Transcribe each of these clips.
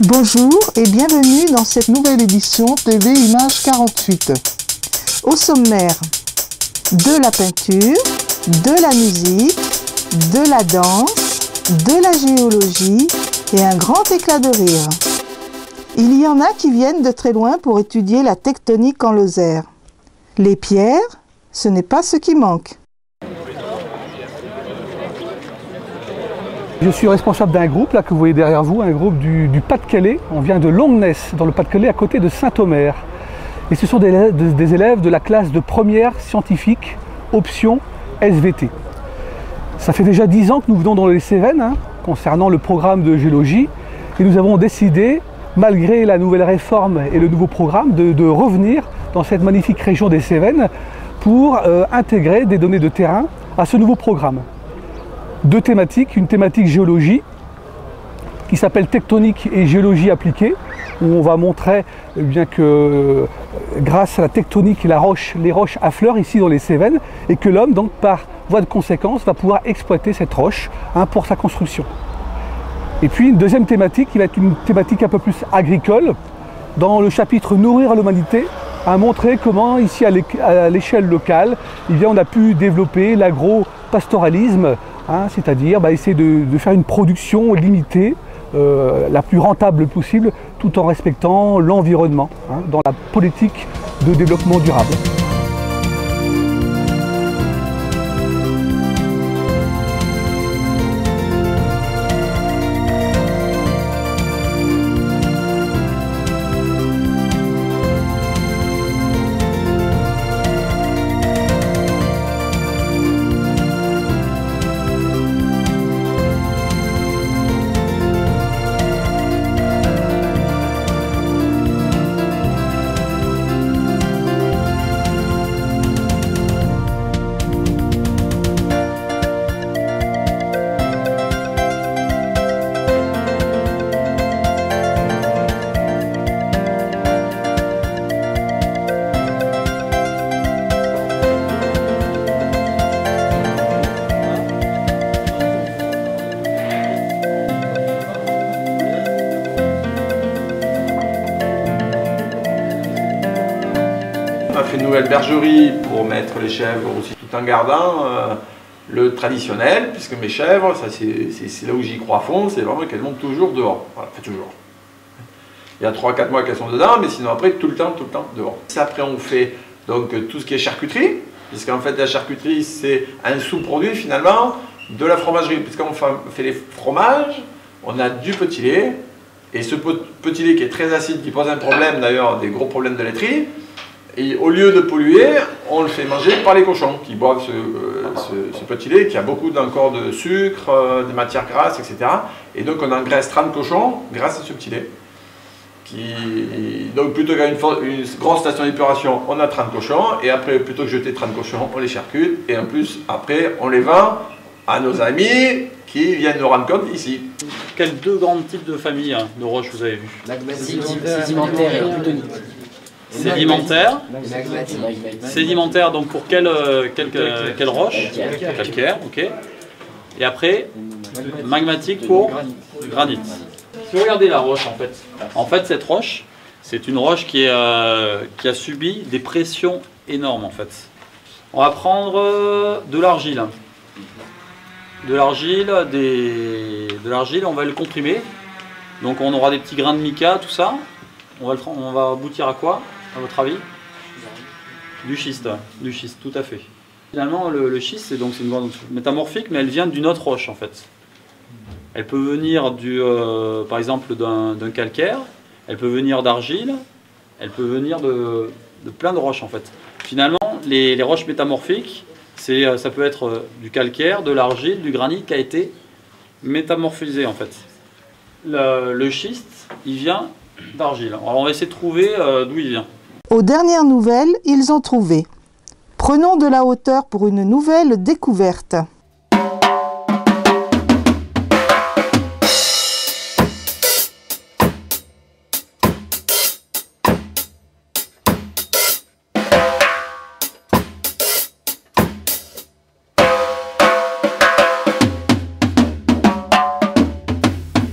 Bonjour et bienvenue dans cette nouvelle édition TV Image 48. Au sommaire, de la peinture, de la musique, de la danse, de la géologie et un grand éclat de rire. Il y en a qui viennent de très loin pour étudier la tectonique en Lozère. Les pierres, ce n'est pas ce qui manque. Je suis responsable d'un groupe là, que vous voyez derrière vous, un groupe du Pas-de-Calais. On vient de Longnes, dans le Pas-de-Calais, à côté de Saint-Omer. Et ce sont des élèves de la classe de première scientifique, option SVT. Ça fait déjà 10 ans que nous venons dans les Cévennes, concernant le programme de géologie. Et nous avons décidé, malgré la nouvelle réforme et le nouveau programme, de revenir dans cette magnifique région des Cévennes pour intégrer des données de terrain à ce nouveau programme. Deux thématiques, une thématique géologie qui s'appelle tectonique et géologie appliquée, où on va montrer bien que grâce à la tectonique, les roches affleurent ici dans les Cévennes et que l'homme, donc par voie de conséquence, va pouvoir exploiter cette roche pour sa construction. Et puis une deuxième thématique qui va être une thématique un peu plus agricole, dans le chapitre Nourrir l'humanité, à montrer comment ici à l'échelle locale, on a pu développer l'agro-pastoralisme, c'est-à-dire essayer de faire une production limitée, la plus rentable possible, tout en respectant l'environnement, dans la politique de développement durable. On a fait une nouvelle bergerie pour mettre les chèvres aussi, tout en gardant le traditionnel, puisque mes chèvres, c'est là où j'y crois à fond, c'est vraiment qu'elles montent toujours dehors. Voilà, enfin toujours. Il y a 3-4 mois qu'elles sont dedans, mais sinon après, tout le temps dehors. Après, on fait donc tout ce qui est charcuterie, puisqu'en fait, la charcuterie, c'est un sous-produit finalement de la fromagerie. Puisqu'on fait les fromages, on a du petit lait, et ce petit lait qui est très acide, qui pose un problème d'ailleurs, des gros problèmes de laiterie. Et au lieu de polluer, on le fait manger par les cochons qui boivent ce petit lait qui a beaucoup encore de sucre, de matières grasses, etc. Et donc on engraisse 30 cochons grâce à ce petit lait. Donc plutôt qu'à une grosse station d'épuration, on a 30 cochons. Et après, plutôt que jeter 30 cochons, on les charcute. Et en plus, après, on les vend à nos amis qui viennent nous rendre compte ici. Quels deux grands types de familles de roches vous avez vu? Sédimentaire et plutonique. Sédimentaire. Sédimentaire, donc pour quelle roche? Calcaire, ok. Et après, magmatique pour granit. Si vous regardez la roche, en fait cette roche, c'est une roche qui a subi des pressions énormes en fait. On va prendre de l'argile. De l'argile, on va le comprimer. Donc on aura des petits grains de mica, tout ça. On va aboutir à quoi, à votre avis? Du schiste, tout à fait. Finalement, le schiste, c'est une bande métamorphique, mais elle vient d'une autre roche en fait. Elle peut venir par exemple d'un calcaire, elle peut venir d'argile, elle peut venir de plein de roches en fait. Finalement, les roches métamorphiques, ça peut être du calcaire, de l'argile, du granit qui a été métamorphisé en fait. Le schiste, il vient d'argile. Alors on va essayer de trouver d'où il vient. Aux dernières nouvelles, ils ont trouvé. Prenons de la hauteur pour une nouvelle découverte.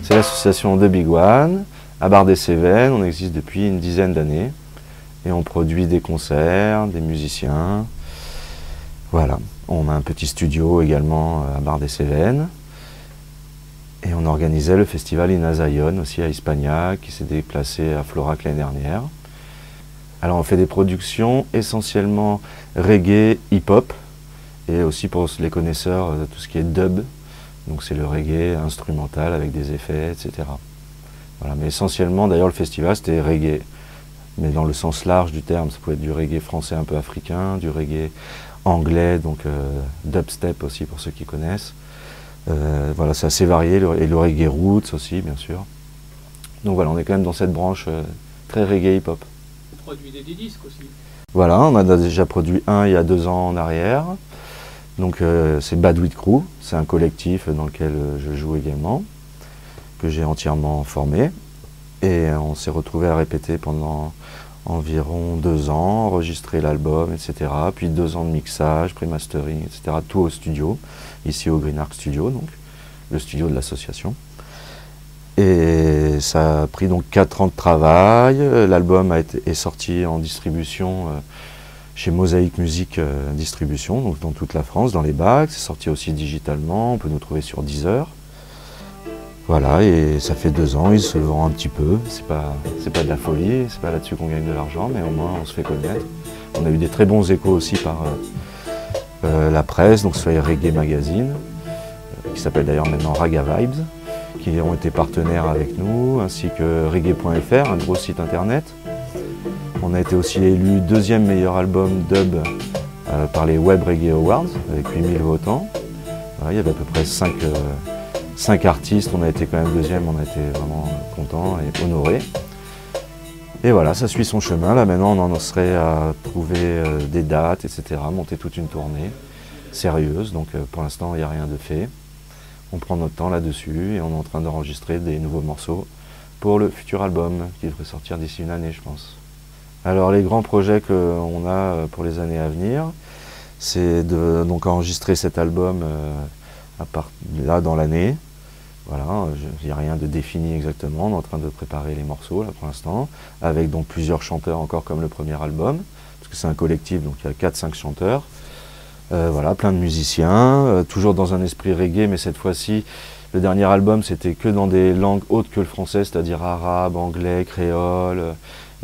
C'est l'association de Big One à Bar-des-Cévennes. On existe depuis une dizaine d'années et on produit des concerts, des musiciens. Voilà, on a un petit studio également à Bar-des-Cévennes. Et on organisait le festival Inazaïon aussi à Hispania, qui s'est déplacé à Florac l'année dernière. Alors on fait des productions essentiellement reggae, hip-hop, et aussi pour les connaisseurs de tout ce qui est dub. Donc c'est le reggae instrumental avec des effets, etc. Voilà, mais essentiellement d'ailleurs le festival c'était reggae, mais dans le sens large du terme. Ça pouvait être du reggae français un peu africain, du reggae anglais, donc dubstep aussi pour ceux qui connaissent. Voilà, c'est assez varié, et le reggae roots aussi, bien sûr. Donc voilà, on est quand même dans cette branche très reggae hip-hop. Vous produisez des disques aussi? Voilà, on a déjà produit un il y a 2 ans en arrière. Donc c'est Bad Weed Crew, c'est un collectif dans lequel je joue également, que j'ai entièrement formé. Et on s'est retrouvé à répéter pendant environ 2 ans, enregistrer l'album, etc. Puis 2 ans de mixage, pré-mastering, etc. Tout au studio, ici au Green Arc Studio, donc, le studio de l'association. Et ça a pris donc 4 ans de travail. L'album est sorti en distribution chez Mosaïque Musique Distribution, donc dans toute la France, dans les bacs. C'est sorti aussi digitalement, on peut nous trouver sur Deezer. Voilà, et ça fait 2 ans, il se vend un petit peu. C'est pas de la folie, c'est pas là-dessus qu'on gagne de l'argent, mais au moins on se fait connaître. On a eu des très bons échos aussi par la presse, donc soit Reggae Magazine, qui s'appelle d'ailleurs maintenant Raga Vibes, qui ont été partenaires avec nous, ainsi que reggae.fr, un gros site internet. On a été aussi élu 2e meilleur album dub par les Web Reggae Awards, avec 8000 votants. Voilà, il y avait à peu près 5 artistes, on a été quand même 2e, on a été vraiment contents et honorés. Et voilà, ça suit son chemin. Là maintenant on en serait à trouver des dates, etc., monter toute une tournée sérieuse, donc pour l'instant il n'y a rien de fait. On prend notre temps là-dessus et on est en train d'enregistrer des nouveaux morceaux pour le futur album qui devrait sortir d'ici une année, je pense. Alors les grands projets qu'on a pour les années à venir, c'est de donc enregistrer cet album là dans l'année. Voilà, il n'y a rien de défini exactement, on est en train de préparer les morceaux là pour l'instant, avec donc plusieurs chanteurs encore comme le premier album, parce que c'est un collectif, donc il y a 4-5 chanteurs. Voilà, plein de musiciens, toujours dans un esprit reggae, mais cette fois-ci, le dernier album c'était que dans des langues autres que le français, c'est-à-dire arabe, anglais, créole,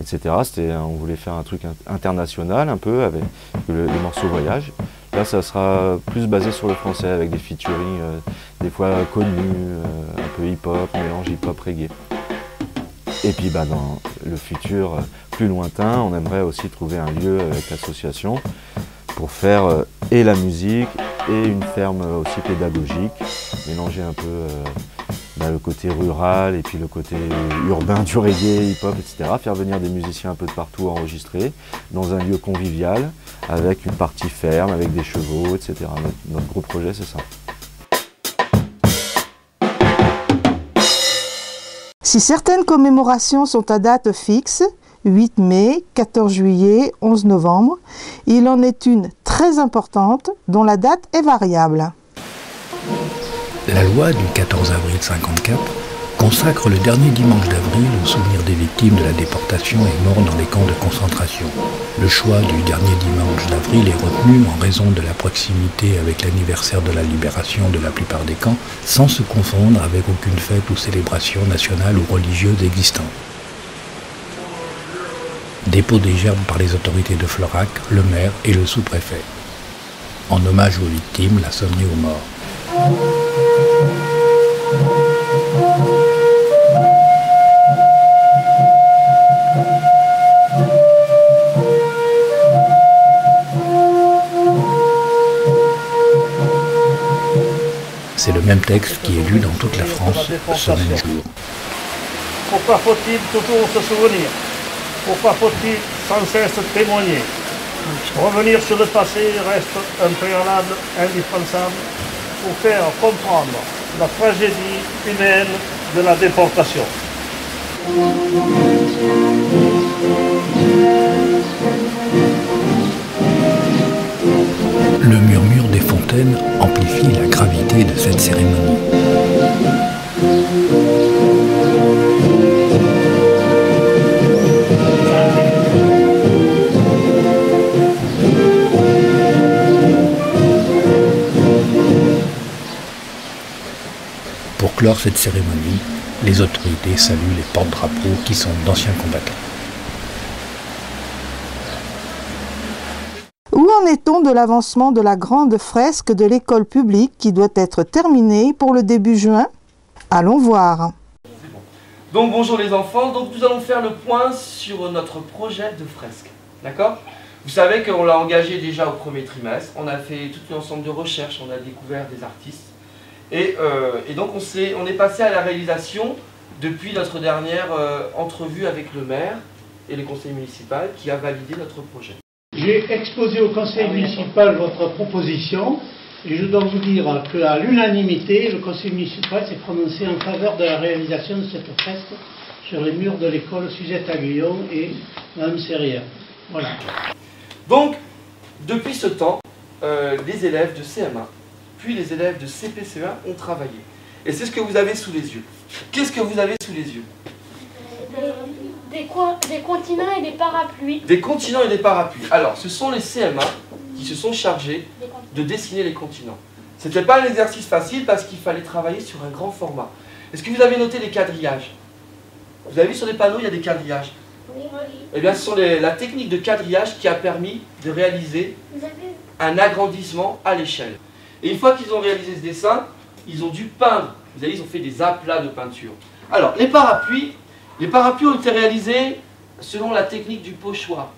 etc. On voulait faire un truc international un peu, avec que les morceaux voyagent. Là, ça sera plus basé sur le français, avec des featuring, des fois connus, un peu hip-hop, mélange hip-hop reggae. Et puis dans le futur plus lointain, on aimerait aussi trouver un lieu avec l'association pour faire et la musique et une ferme aussi pédagogique, mélanger un peu le côté rural et puis le côté urbain du reggae, hip-hop, etc. Faire venir des musiciens un peu de partout enregistrer dans un lieu convivial avec une partie ferme, avec des chevaux, etc. Notre gros projet, c'est ça. Si certaines commémorations sont à date fixe, 8 mai, 14 juillet, 11 novembre, il en est une très importante dont la date est variable. La loi du 14 avril 1954 consacre le dernier dimanche d'avril au souvenir des victimes de la déportation et morts dans les camps de concentration. Le choix du dernier dimanche d'avril est retenu en raison de la proximité avec l'anniversaire de la libération de la plupart des camps, sans se confondre avec aucune fête ou célébration nationale ou religieuse existante. Dépôt des gerbes par les autorités de Florac, le maire et le sous-préfet. En hommage aux victimes, la sonnerie aux morts. C'est le même texte qui est lu dans toute la France ce même jour. Pourquoi faut-il toujours se souvenir? Pourquoi faut-il sans cesse témoigner? Revenir sur le passé reste un préalable indispensable pour faire comprendre la tragédie humaine de la déportation. Le murmure des fontaines amplifie la gravité de cette cérémonie. clore cette cérémonie, les autorités saluent les porte-drapeaux qui sont d'anciens combattants. Où en est-on de l'avancement de la grande fresque de l'école publique qui doit être terminée pour le début juin? Allons voir. Donc bonjour les enfants, donc nous allons faire le point sur notre projet de fresque, d'accord? Vous savez qu'on l'a engagé déjà au premier trimestre, on a fait tout un ensemble de recherches, on a découvert des artistes, et donc on est passé à la réalisation depuis notre dernière entrevue avec le maire et le conseil municipal qui a validé notre projet. J'ai exposé au conseil municipal votre proposition et je dois vous dire qu'à l'unanimité, le conseil municipal s'est prononcé en faveur de la réalisation de cette fresque sur les murs de l'école Suzette-Aguillon et Mme Serrière. Voilà. Donc, depuis ce temps, les élèves de CM1, puis les élèves de CP-CE1 ont travaillé. Et c'est ce que vous avez sous les yeux. Qu'est-ce que vous avez sous les yeux? Des continents et des parapluies. Des continents et des parapluies. Alors, ce sont les CM1 qui se sont chargés de dessiner les continents. Ce n'était pas un exercice facile parce qu'il fallait travailler sur un grand format. Est-ce que vous avez noté les quadrillages? Vous avez vu sur les panneaux, il y a des quadrillages. Oui. Eh bien, ce sont la technique de quadrillage qui a permis de réaliser un agrandissement à l'échelle. Et une fois qu'ils ont réalisé ce dessin, ils ont dû peindre. Vous avez vu, ils ont fait des aplats de peinture. Alors, les parapluies ont été réalisés selon la technique du pochoir.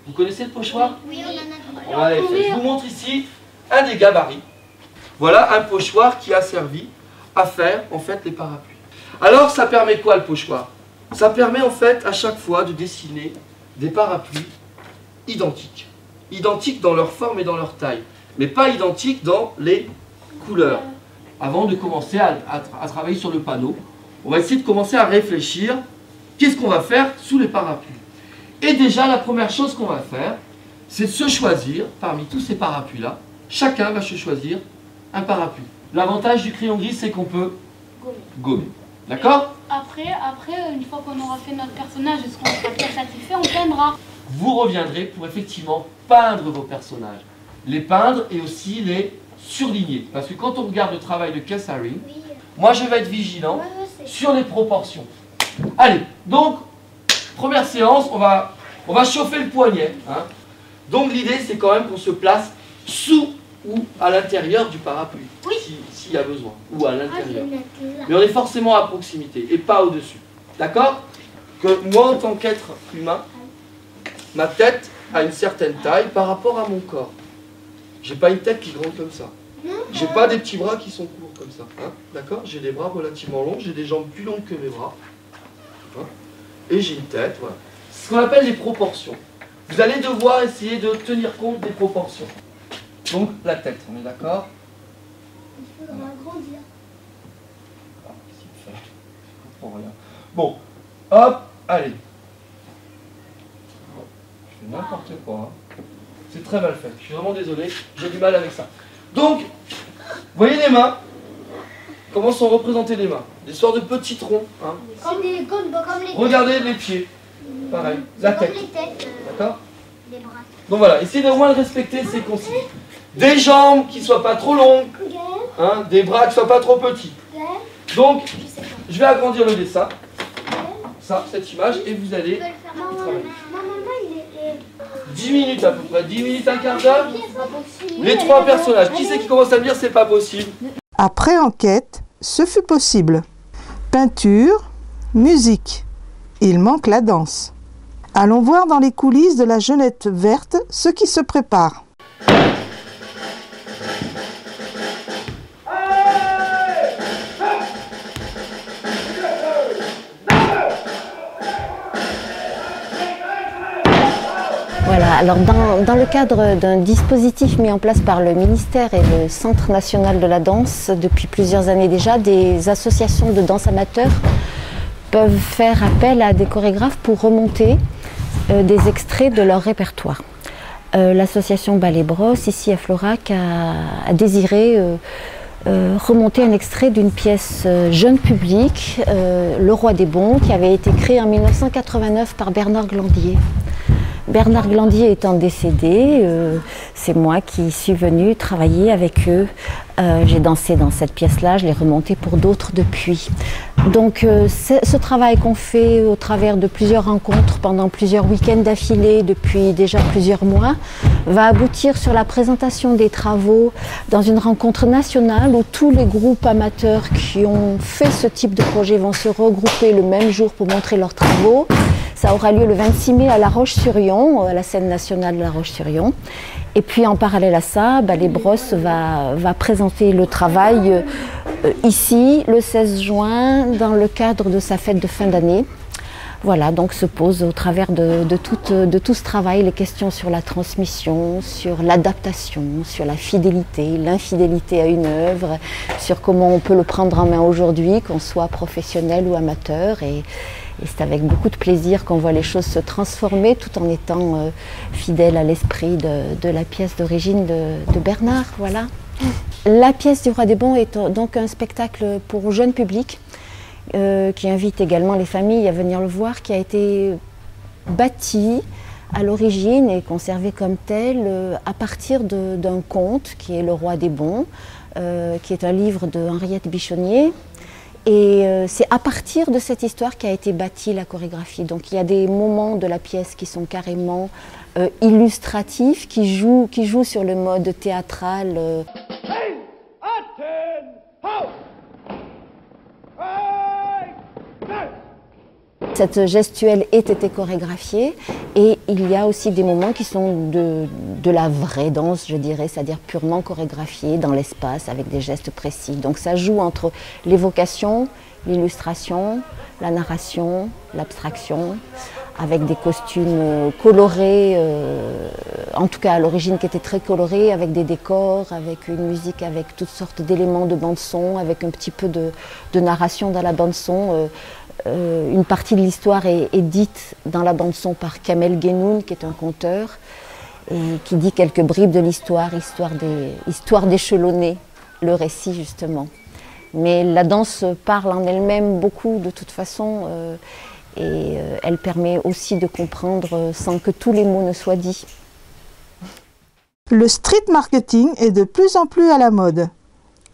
Vous connaissez le pochoir? Oui, on en a vu. Je vous montre ici un des gabarits. Voilà un pochoir qui a servi à faire en fait les parapluies. Alors ça permet quoi le pochoir? Ça permet en fait à chaque fois de dessiner des parapluies identiques. Identiques dans leur forme et dans leur taille, mais pas identiques dans les couleurs. Avant de commencer à travailler sur le panneau, on va essayer de commencer à réfléchir qu'est-ce qu'on va faire sous les parapluies. Et déjà la première chose qu'on va faire, c'est de se choisir parmi tous ces parapluies-là. Chacun va se choisir un parapluie. L'avantage du crayon gris, c'est qu'on peut gommer. D'accord? Après, une fois qu'on aura fait notre personnage et qu'on sera bien satisfait, on peindra. Vous reviendrez pour effectivement peindre vos personnages. Les peindre et aussi les surligner. Parce que quand on regarde le travail de Kesari, moi je vais être vigilant sur les proportions. Allez, donc, première séance, on va chauffer le poignet. Hein. Donc l'idée, c'est quand même qu'on se place sous ou à l'intérieur du parapluie, s'il y a besoin, ou à l'intérieur. Mais on est forcément à proximité et pas au-dessus. D'accord? Que moi, en tant qu'être humain, ma tête a une certaine taille par rapport à mon corps. J'ai pas une tête qui grande comme ça. J'ai pas des petits bras qui sont courts comme ça. Hein. D'accord? J'ai des bras relativement longs, j'ai des jambes plus longues que mes bras. Hein. Et j'ai une tête, voilà. C'est ce qu'on appelle les proportions. Vous allez devoir essayer de tenir compte des proportions. Donc, la tête, on est d'accord? On va grandir. Ah, qu'est-ce qu'il fait? Je comprends rien. Bon, hop, allez. Je fais n'importe quoi. Hein. C'est très mal fait. Je suis vraiment désolé. J'ai du mal avec ça. Donc, vous voyez les mains? Comment sont représentées les mains? Des sortes de petits troncs. Hein. Comme les Regardez les pieds. Pareil. La tête. Comme les têtes. D'accord? Les bras. Donc voilà, essayez au moins de respecter ces consignes. Des jambes qui ne soient pas trop longues, hein, des bras qui ne soient pas trop petits. Donc, je vais agrandir le dessin, ça, cette image, et vous allez travailler. 10 minutes à peu près, 10 minutes, un quart d'heure. Les 3 personnages. Qui c'est qui commence à me dire c'est pas possible? Après enquête, ce fut possible. Peinture, musique. Il manque la danse. Allons voir dans les coulisses de la Jeunette Verte ce qui se prépare. Voilà, alors dans le cadre d'un dispositif mis en place par le ministère et le Centre national de la danse depuis plusieurs années déjà, des associations de danse amateurs peuvent faire appel à des chorégraphes pour remonter des extraits de leur répertoire. L'association Ballet Brosse, ici à Florac, a désiré remonter un extrait d'une pièce jeune public, Le Roi des Bons, qui avait été créée en 1989 par Bernard Glandier. Bernard Glandier étant décédé, c'est moi qui suis venue travailler avec eux. J'ai dansé dans cette pièce-là, je l'ai remontée pour d'autres depuis. Donc ce travail qu'on fait au travers de plusieurs rencontres pendant plusieurs week-ends d'affilée depuis déjà plusieurs mois va aboutir sur la présentation des travaux dans une rencontre nationale où tous les groupes amateurs qui ont fait ce type de projet vont se regrouper le même jour pour montrer leurs travaux. Ça aura lieu le 26 mai à La Roche-sur-Yon, à la scène nationale de La Roche-sur-Yon. Et puis en parallèle à ça, les Brosses va présenter le travail ici, le 16 juin, dans le cadre de sa fête de fin d'année. Voilà, donc se posent au travers de tout ce travail les questions sur la transmission, sur l'adaptation, sur la fidélité, l'infidélité à une œuvre, sur comment on peut le prendre en main aujourd'hui, qu'on soit professionnel ou amateur. Et c'est avec beaucoup de plaisir qu'on voit les choses se transformer tout en étant fidèle à l'esprit de la pièce d'origine de Bernard. Voilà. La pièce du Roi des Bons est donc un spectacle pour jeune public qui invite également les familles à venir le voir, qui a été bâti à l'origine et conservé comme tel à partir d'un conte qui est Le Roi des Bons, qui est un livre de Henriette Bichonnier. Et c'est à partir de cette histoire qu'a été bâtie la chorégraphie. Donc il y a des moments de la pièce qui sont carrément illustratifs, qui jouent sur le mode théâtral. Cette gestuelle ait été chorégraphiée et il y a aussi des moments qui sont de la vraie danse, je dirais, c'est-à-dire purement chorégraphiée dans l'espace avec des gestes précis. Donc ça joue entre l'évocation, l'illustration, la narration, l'abstraction, avec des costumes colorés, en tout cas à l'origine qui étaient très colorés, avec des décors, avec une musique, avec toutes sortes d'éléments de bande-son, avec un petit peu de narration dans la bande-son. Une partie de l'histoire est dite dans la bande-son par Kamel Guénoun, qui est un conteur, et qui dit quelques bribes de l'histoire, histoire d'échelonner le récit justement. Mais la danse parle en elle-même beaucoup de toute façon, et elle permet aussi de comprendre sans que tous les mots ne soient dits. Le street marketing est de plus en plus à la mode.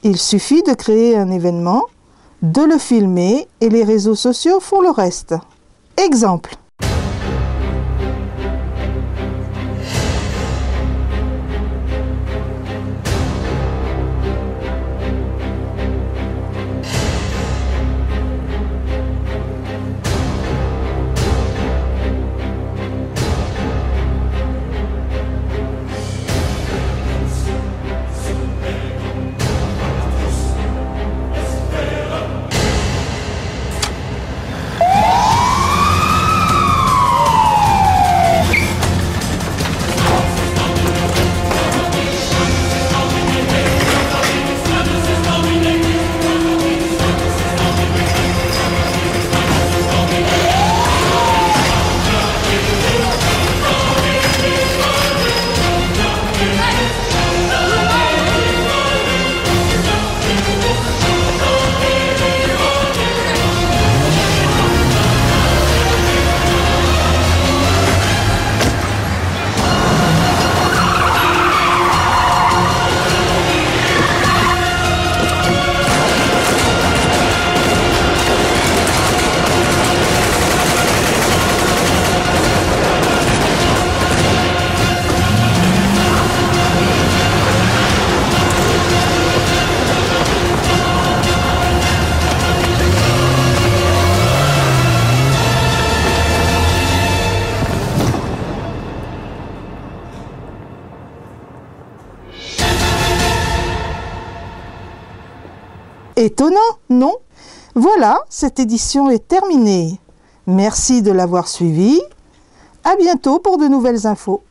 Il suffit de créer un événement, de le filmer et les réseaux sociaux font le reste. Exemple. Étonnant, non? Voilà, cette édition est terminée. Merci de l'avoir suivie. À bientôt pour de nouvelles infos.